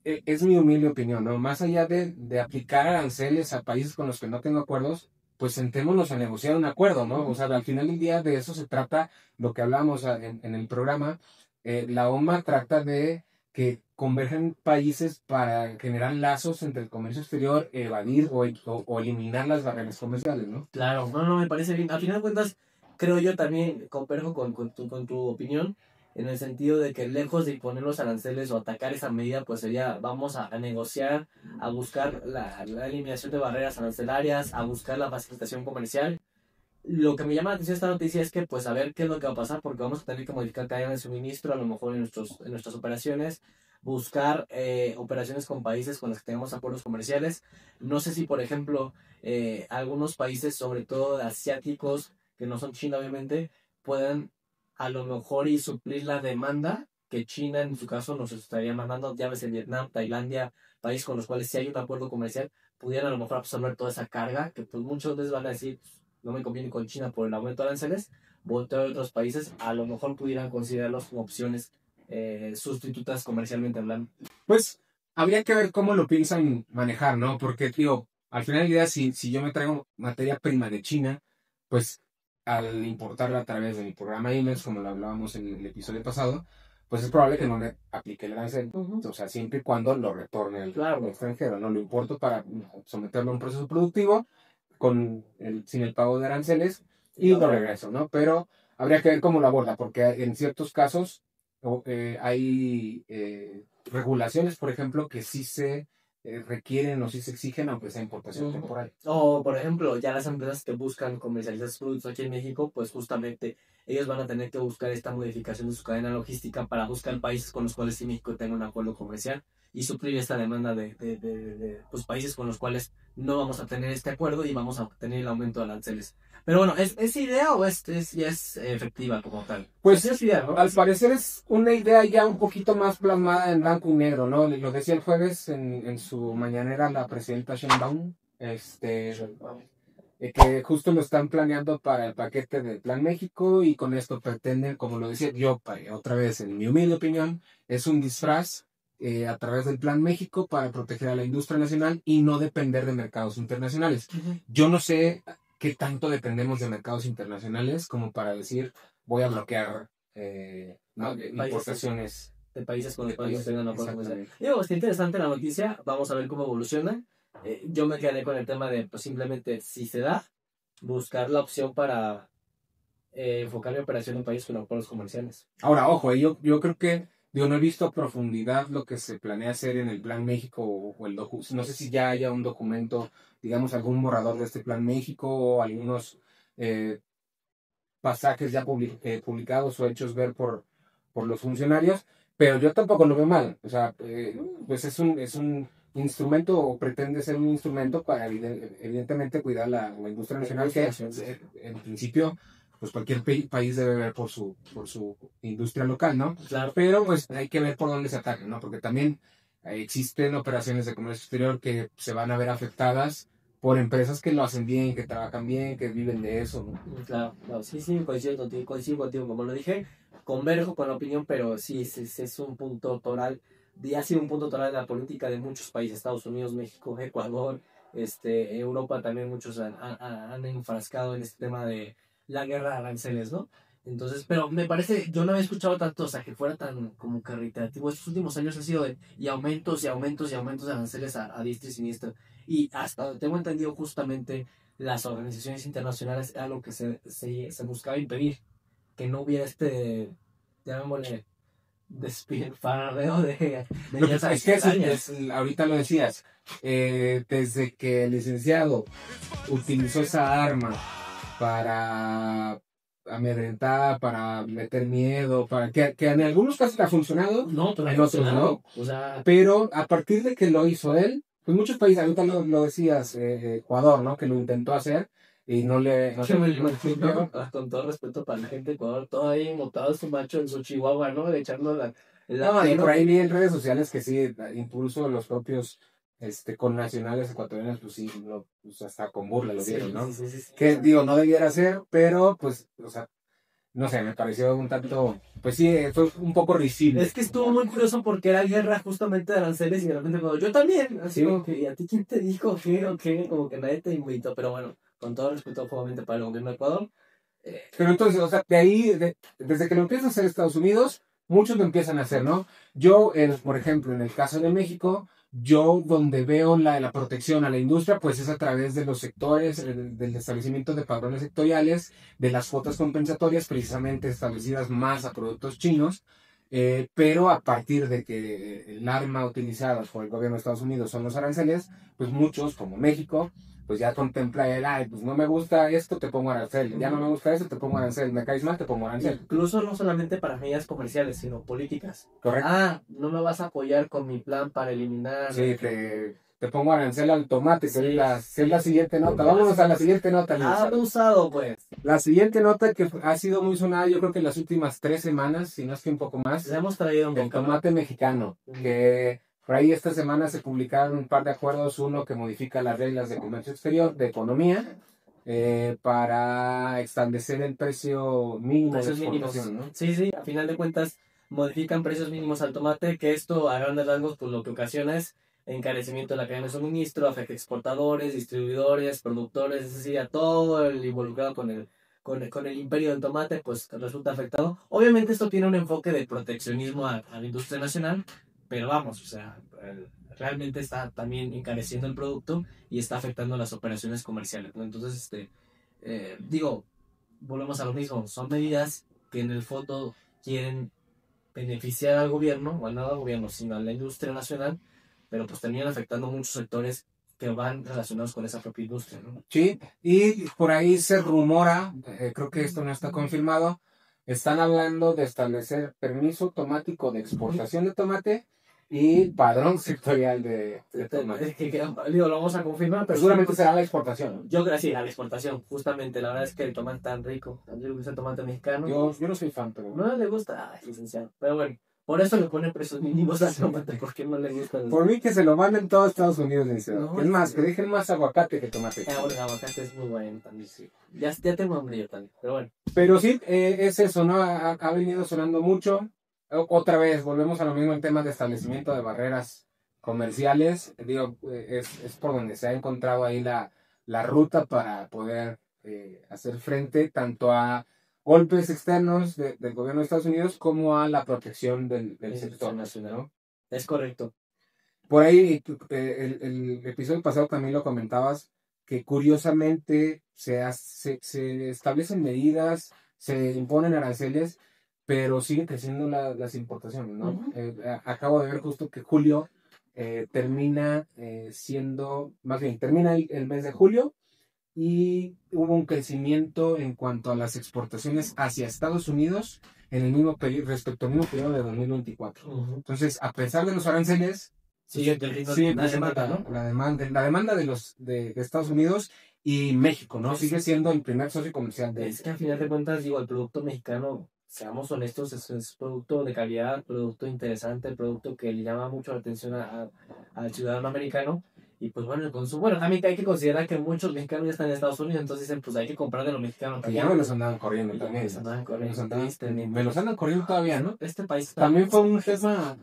es mi humilde opinión, ¿no? Más allá de aplicar aranceles a países con los que no tengo acuerdos, pues sentémonos a negociar un acuerdo, ¿no? O sea, al final del día de eso se trata, lo que hablábamos en el programa. La OMA trata de que convergen países para generar lazos entre el comercio exterior, evadir o eliminar las barreras comerciales, ¿no? Claro, no, me parece bien. Al final de cuentas, creo yo también, converjo con tu opinión, en el sentido de que lejos de imponer los aranceles o atacar esa medida, pues sería, vamos a negociar, a buscar la eliminación de barreras arancelarias, a buscar la facilitación comercial. lo que me llama la atención de esta noticia es que, pues, a ver qué es lo que va a pasar, porque vamos a tener que modificar cadena de suministro, a lo mejor en nuestras operaciones, buscar operaciones con países con los que tengamos acuerdos comerciales. No sé si, por ejemplo, algunos países, sobre todo asiáticos, que no son China, obviamente, puedan a lo mejor y suplir la demanda que China, en su caso, nos estaría mandando, ya ves, en Vietnam, Tailandia, países con los cuales sí hay un acuerdo comercial, pudieran a lo mejor absorber toda esa carga, que pues muchos veces van a decir, no me conviene con China por el aumento de aranceles, volteo a otros países, a lo mejor pudieran considerarlos como opciones sustitutas comercialmente hablando. Pues habría que ver cómo lo piensan manejar, ¿no? Porque, tío, al final del día, si yo me traigo materia prima de China, pues al importarla a través de mi programa IMEX, como lo hablábamos en el episodio pasado, pues es probable que no me aplique el arancel. O sea, siempre y cuando lo retorne al extranjero, ¿no? Lo importo para someterlo a un proceso productivo sin el pago de aranceles y lo regreso, ¿no? Pero habría que ver cómo lo aborda, porque en ciertos casos hay regulaciones, por ejemplo, que sí se requieren o sí se exigen, aunque sea importación temporal. O, por ejemplo, ya las empresas que buscan comercializar sus productos aquí en México, pues justamente ellos van a tener que buscar esta modificación de su cadena logística para buscar países con los cuales sí México tenga un acuerdo comercial y suplir esta demanda de pues, países con los cuales no vamos a tener este acuerdo y vamos a tener el aumento de aranceles. Pero bueno, ¿es idea o ya es efectiva como tal? Pues Es idea, ¿no? al parecer es una idea ya un poquito más plasmada en blanco y negro, ¿no? Lo decía el jueves en su mañanera la presidenta Sheinbaum, que justo lo están planeando para el paquete del Plan México y con esto pretenden, como lo decía yo, otra vez en mi humilde opinión, es un disfraz a través del Plan México para proteger a la industria nacional y no depender de mercados internacionales. Yo no sé qué tanto dependemos de mercados internacionales como para decir voy a bloquear importaciones de países con los cuales no tengan acuerdo comercial. Digo, está interesante la noticia, vamos a ver cómo evoluciona. Yo me quedé con el tema de, pues simplemente, si se da, buscar la opción para enfocar mi operación en países con acuerdos comerciales. Ahora, ojo, yo creo que, digo, no he visto a profundidad lo que se planea hacer en el Plan México o el no sé si ya haya un documento, digamos, algún borrador de este Plan México o algunos pasajes ya publicados o hechos ver por los funcionarios, pero yo tampoco lo veo mal. O sea, pues es un instrumento o pretende ser un instrumento para evidentemente cuidar la industria nacional, que en principio pues cualquier país debe ver por su industria local, ¿no? Claro. Pero pues hay que ver por dónde se ataca, ¿no? Porque también existen operaciones de comercio exterior que se van a ver afectadas por empresas que lo hacen bien, que trabajan bien, que viven de eso, ¿no? Claro, sí, coincido contigo, como lo dije, converjo con la opinión, pero sí, es un punto toral, y ha sido un punto toral de la política de muchos países, Estados Unidos, México, Ecuador, Europa también muchos han enfrascado en este tema de la guerra de aranceles, ¿no? Entonces, pero me parece, yo no había escuchado tanto, o sea, que fuera tan como que reiterativo. Estos últimos años ha sido y aumentos y aumentos y aumentos de aranceles a diestra y siniestra. Y hasta donde tengo entendido, justamente las organizaciones internacionales era lo que se buscaba impedir, que no hubiera llamémosle, despilfarreo de es que ahorita lo decías, desde que el licenciado utilizó esa arma para amedrentar, para meter miedo, para que en algunos casos ha funcionado, no, pero en otros no. O sea, pero a partir de que lo hizo él, pues muchos países, ahorita lo decías, Ecuador, ¿no? Que lo intentó hacer y no le... con todo respeto para la gente de Ecuador, todo ahí montado su macho en su chihuahua, ¿no? De echarlo No, y por ahí vi en redes sociales que sí, incluso los propios connacionales ecuatorianos, pues sí, pues hasta con burla lo vieron, ¿no? Sí, que digo, no debiera ser, pero pues, o sea, no sé, me pareció un tanto, pues sí, fue un poco risible. Es que estuvo muy curioso porque era guerra justamente de aranceles y de repente cuando yo también, así como que, ¿y a ti quién te dijo qué o qué? Como que nadie te invitó, pero bueno, con todo respeto obviamente para el gobierno de Ecuador. Pero entonces, o sea, de ahí, desde que lo empieza a hacer Estados Unidos, muchos lo empiezan a hacer, ¿no? Yo, por ejemplo, en el caso de México, yo donde veo la protección a la industria, pues es a través de los sectores, del establecimiento de padrones sectoriales, de las cuotas compensatorias precisamente establecidas más a productos chinos, pero a partir de que el arma utilizada por el gobierno de Estados Unidos son los aranceles, pues muchos, como México, pues ya contempla el, ay, pues no me gusta esto, te pongo arancel, ya no me gusta esto, te pongo arancel, me caes mal, te pongo arancel. Incluso no solamente para medidas comerciales, sino políticas. Correcto. No me vas a apoyar con mi plan para eliminar... Sí, te pongo arancel al tomate, que Sí. es la siguiente nota. Vámonos a la siguiente nota, Luis. Abusado, pues. La siguiente nota que ha sido muy sonada, yo creo que en las últimas 3 semanas, si no es que un poco más, Le hemos traído un el poco. tomate mexicano, que por ahí esta semana se publicaron un par de acuerdos, uno que modifica las reglas de comercio exterior, de economía, para establecer el precio mínimo Precios de mínimos. exportación, ¿no? Sí, a final de cuentas modifican precios mínimos al tomate, que esto a grandes rasgos pues lo que ocasiona es encarecimiento de la cadena de suministro, afecta a exportadores, distribuidores, productores, es decir, a todo el involucrado con el imperio del tomate, pues resulta afectado. Obviamente esto tiene un enfoque de proteccionismo a la industria nacional, pero vamos, o sea, realmente está también encareciendo el producto y está afectando las operaciones comerciales, ¿no? Entonces, digo, volvemos a lo mismo, son medidas que en el fondo quieren beneficiar al gobierno, o no al gobierno, sino a la industria nacional, pero pues terminan afectando muchos sectores que van relacionados con esa propia industria, ¿no? Sí, y por ahí se rumora, creo que esto no está confirmado, están hablando de establecer permiso automático de exportación de tomate y padrón sectorial de tomate. Digo, lo vamos a confirmar, pero Seguramente será la exportación, ¿no? yo creo que sí, a la exportación, justamente, la verdad es que el tomate tan rico que es el tomate mexicano, Yo no soy fan, pero... no le gusta, licenciado, pero bueno, por eso le ponen precios mínimos al tomate, porque no le gusta el... Por mí que se lo manden todos Estados Unidos, licenciado. No, Es más, que dejen más aguacate que tomate. Bueno, el aguacate es muy bueno también, sí. Ya tengo hambre yo también, pero bueno. Pero sí, es eso, ¿no? Ha venido sonando mucho. Otra vez, volvemos a lo mismo en temas de establecimiento de barreras comerciales. Digo, es por donde se ha encontrado ahí la ruta para poder hacer frente tanto a golpes externos del gobierno de Estados Unidos como a la protección del sector nacional, ¿no? Es correcto. Por ahí, el episodio pasado también lo comentabas, que curiosamente se establecen medidas, se imponen aranceles, pero siguen creciendo las importaciones, ¿no? Uh-huh. Acabo de ver justo que julio termina termina el mes de julio y hubo un crecimiento en cuanto a las exportaciones hacia Estados Unidos en el mismo respecto al mismo periodo de 2024. Uh-huh. Entonces, a pesar de los aranceles, sigue creciendo la demanda, ¿no? La demanda de Estados Unidos y México, ¿no? Sigue siendo el primer socio comercial de... Es que al final de cuentas, digo, el producto mexicano, seamos honestos, es producto de calidad, producto interesante, producto que le llama mucho la atención al ciudadano americano. Y pues bueno, el consumo, bueno, también hay que considerar que muchos mexicanos ya están en Estados Unidos, entonces dicen, pues hay que comprar de los mexicanos Que también. ya me los andaban corriendo también. Me los andan corriendo todavía, ¿no? Este país también fue un tema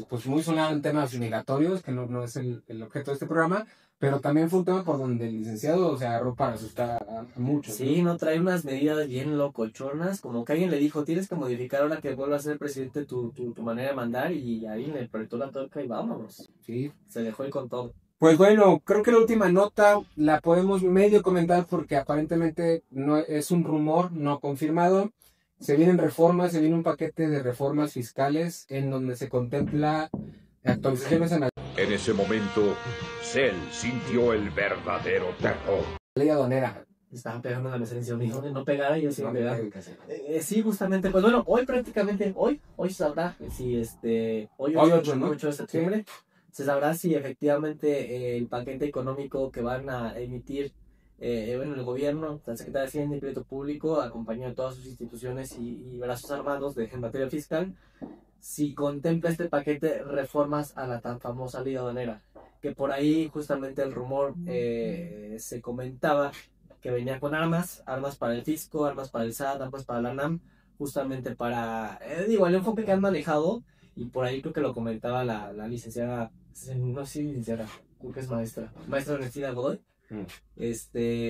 pues muy sonado en temas migratorios, que no es el objeto de este programa, pero también fue un tema por donde el licenciado se agarró para asustar a muchos. Sí, no trae unas medidas bien locochonas, como que alguien le dijo, tienes que modificar ahora que vuelva a ser presidente tu manera de mandar, y ahí le apretó la tuerca y vámonos. Sí. Se dejó ir con todo. Pues bueno, creo que la última nota la podemos medio comentar porque aparentemente no es un rumor no confirmado. Se vienen reformas, se viene un paquete de reformas fiscales en donde se contempla actualizaciones en la En ese momento, Cell sintió el verdadero terror. ley aduanera. Estaban pegando en la mesa y me dijo que no pegara y yo sí No, pegaba. Sí, justamente, pues bueno, hoy prácticamente, hoy se sabrá si hoy 8, ¿no? 8 de septiembre, se sabrá si efectivamente el paquete económico que van a emitir el gobierno, la Secretaría de Hacienda y Crédito Público, acompañado de todas sus instituciones y brazos armados en materia fiscal, si contempla este paquete reformas a la tan famosa ley aduanera, que por ahí justamente el rumor se comentaba que venía con armas para el fisco, armas para el SAT, armas para la ANAM, justamente para, el enfoque que han manejado, y por ahí creo que lo comentaba la licenciada, no sé si licenciada, creo que es maestra Ernestina Godoy,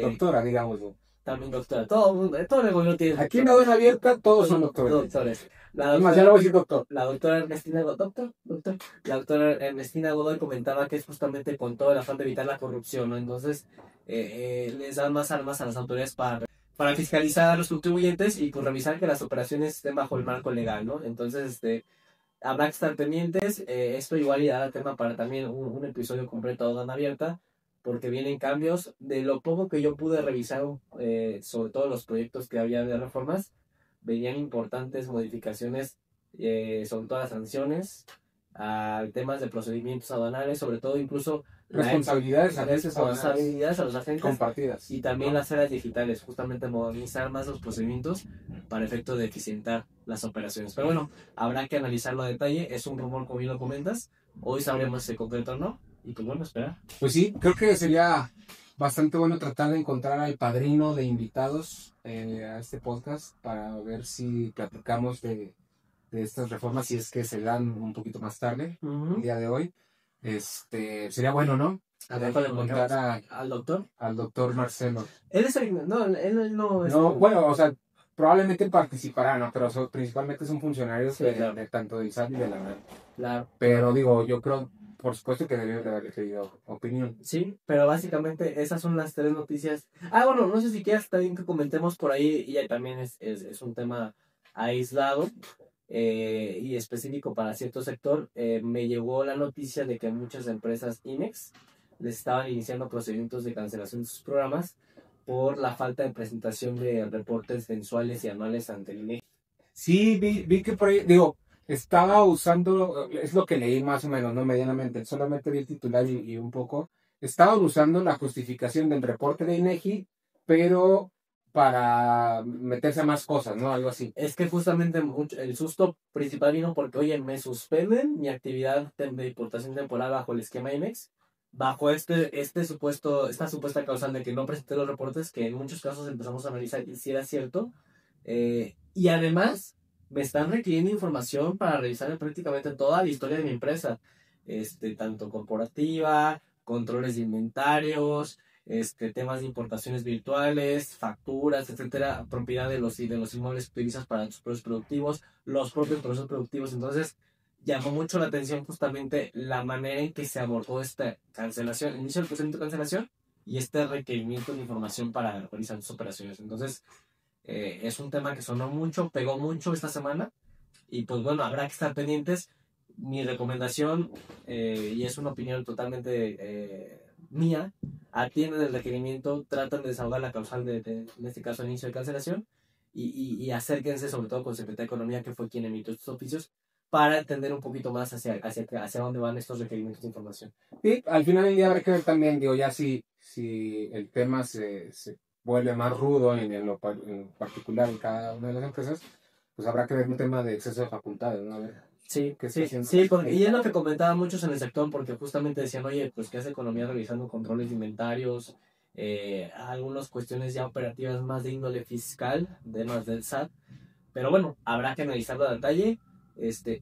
Doctora, digamos. también doctora, todo el gobierno tiene. Aquí en la Aduana Abierta todos son doctores. Además, ya lo voy a decir doctor. La doctora Ernestina Godoy, la doctora Ernestina Godoy comentaba que es justamente con todo el afán de evitar la corrupción, ¿no? Entonces, les dan más armas a las autoridades para fiscalizar a los contribuyentes y pues revisar que las operaciones estén bajo el marco legal, ¿no? Entonces, habrá que estar pendientes. Esto igual y dará tema para también un episodio completo de Aduana Abierta, porque vienen cambios. De lo poco que yo pude revisar, sobre todo los proyectos que había de reformas, venían importantes modificaciones, sobre todo las sanciones, a temas de procedimientos aduanales, sobre todo incluso Responsabilidades a veces responsabilidades a los agentes compartidas. y también las áreas digitales, justamente modernizar más los procedimientos para efecto de eficientar las operaciones. Pero bueno, habrá que analizarlo a detalle, es un rumor como bien lo comentas, hoy sabremos si concreto o no, y pues bueno, esperar. Pues sí, creo que sería bastante bueno tratar de encontrar al padrino de invitados a este podcast para ver si platicamos de estas reformas, si es que se dan un poquito más tarde, el día de hoy. Sería bueno, ¿no? A ver, para encontrar al doctor Marcelo. Él es el, no, él no es... No, bueno, o sea, probablemente participará, ¿no? Pero principalmente son funcionarios Sí, claro. de tanto del SAT y de la ANAL. Claro. Pero digo, yo creo, por supuesto que debe de haber pedido opinión. Sí, pero básicamente esas son las 3 noticias. Bueno, no sé si quieras también que comentemos por ahí, y ya también es un tema aislado y específico para cierto sector. Me llegó la noticia de que muchas empresas IMEX les estaban iniciando procedimientos de cancelación de sus programas por la falta de presentación de reportes mensuales y anuales ante el INEGI. Sí, vi que por ahí, digo, estaba usando, es lo que leí más o menos, no medianamente, solamente vi el titular y un poco. Estaban usando la justificación del reporte de INEGI, pero para meterse a más cosas, ¿no? Algo así. Es que justamente el susto principal vino porque, oye, me suspenden mi actividad de importación temporal bajo el esquema IMEX, bajo esta supuesta causal de que no presenté los reportes, que en muchos casos empezamos a analizar y si era cierto. Y además me están requiriendo información para revisar prácticamente toda la historia de mi empresa, tanto corporativa, controles de inventarios, temas de importaciones virtuales, facturas, etcétera, propiedad de los inmuebles que utilizas para tus procesos productivos, los propios procesos productivos. Entonces llamó mucho la atención justamente la manera en que se abordó esta cancelación, el inicio del procedimiento de cancelación y este requerimiento de información para realizar tus operaciones. Entonces es un tema que sonó mucho, pegó mucho esta semana y pues bueno, habrá que estar pendientes. Mi recomendación, y es una opinión totalmente mía, atienden el requerimiento, tratan de desahogar la causal en este caso el inicio de cancelación y acérquense sobre todo con Secretaría de Economía, que fue quien emitió estos oficios, para entender un poquito más hacia dónde van estos requerimientos de información. Sí, al final del día habrá que ver también, digo, ya si el tema se vuelve más rudo en lo particular en cada una de las empresas, pues habrá que ver un tema de exceso de facultades, ¿no? A ver, sí, ¿qué está haciendo? sí, y es lo que comentaban muchos en el sector, porque justamente decían, oye, pues ¿qué hace Economía realizando controles de inventarios? Algunas cuestiones ya operativas más de índole fiscal, temas del SAT, pero bueno, habrá que analizarlo a detalle.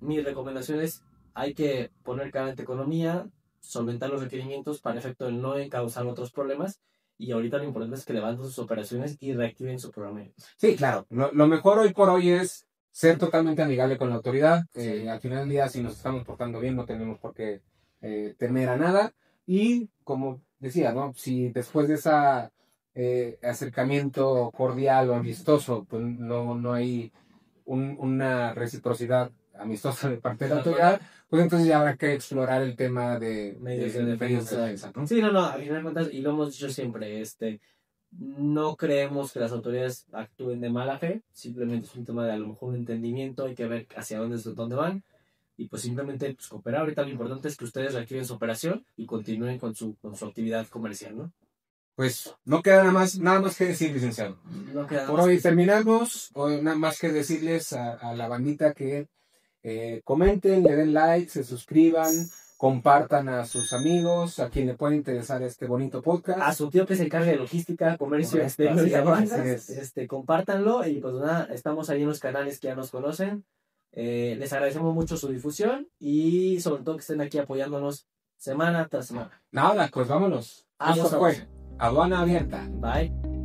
Mi recomendación es, hay que poner cara ante Economía, solventar los requerimientos para efecto de no causar otros problemas, y ahorita lo importante es que levanten sus operaciones y reactiven su programa. Sí, claro, lo mejor hoy por hoy es ser totalmente amigable con la autoridad. Al final del día, si nos estamos portando bien, no tenemos por qué temer a nada. Y como decía, ¿no? Si después de ese acercamiento cordial o amistoso, pues no hay una reciprocidad amistosa de parte de la autoridad, pues entonces ya habrá que explorar el tema de medios de defensa, ¿no? Sí, no, al final de cuentas, y lo hemos dicho siempre, no creemos que las autoridades actúen de mala fe, simplemente es un tema de a lo mejor un entendimiento, hay que ver hacia dónde van, y pues simplemente pues, cooperar. Ahorita lo importante es que ustedes reactiven su operación y continúen con su actividad comercial, ¿no? Pues no queda nada más que decir, licenciado. Por hoy terminamos. Hoy nada más que decirles a la bandita que comenten, le den like, se suscriban, compartan a sus amigos, a quien le pueda interesar este bonito podcast. A su tío que se encargue de logística, comercio exterior y aduanas, compártanlo y pues nada, estamos ahí en los canales que ya nos conocen. Les agradecemos mucho su difusión y sobre todo que estén aquí apoyándonos semana tras semana. Nada, pues vámonos. Esto fue Aduana Abierta. Bye.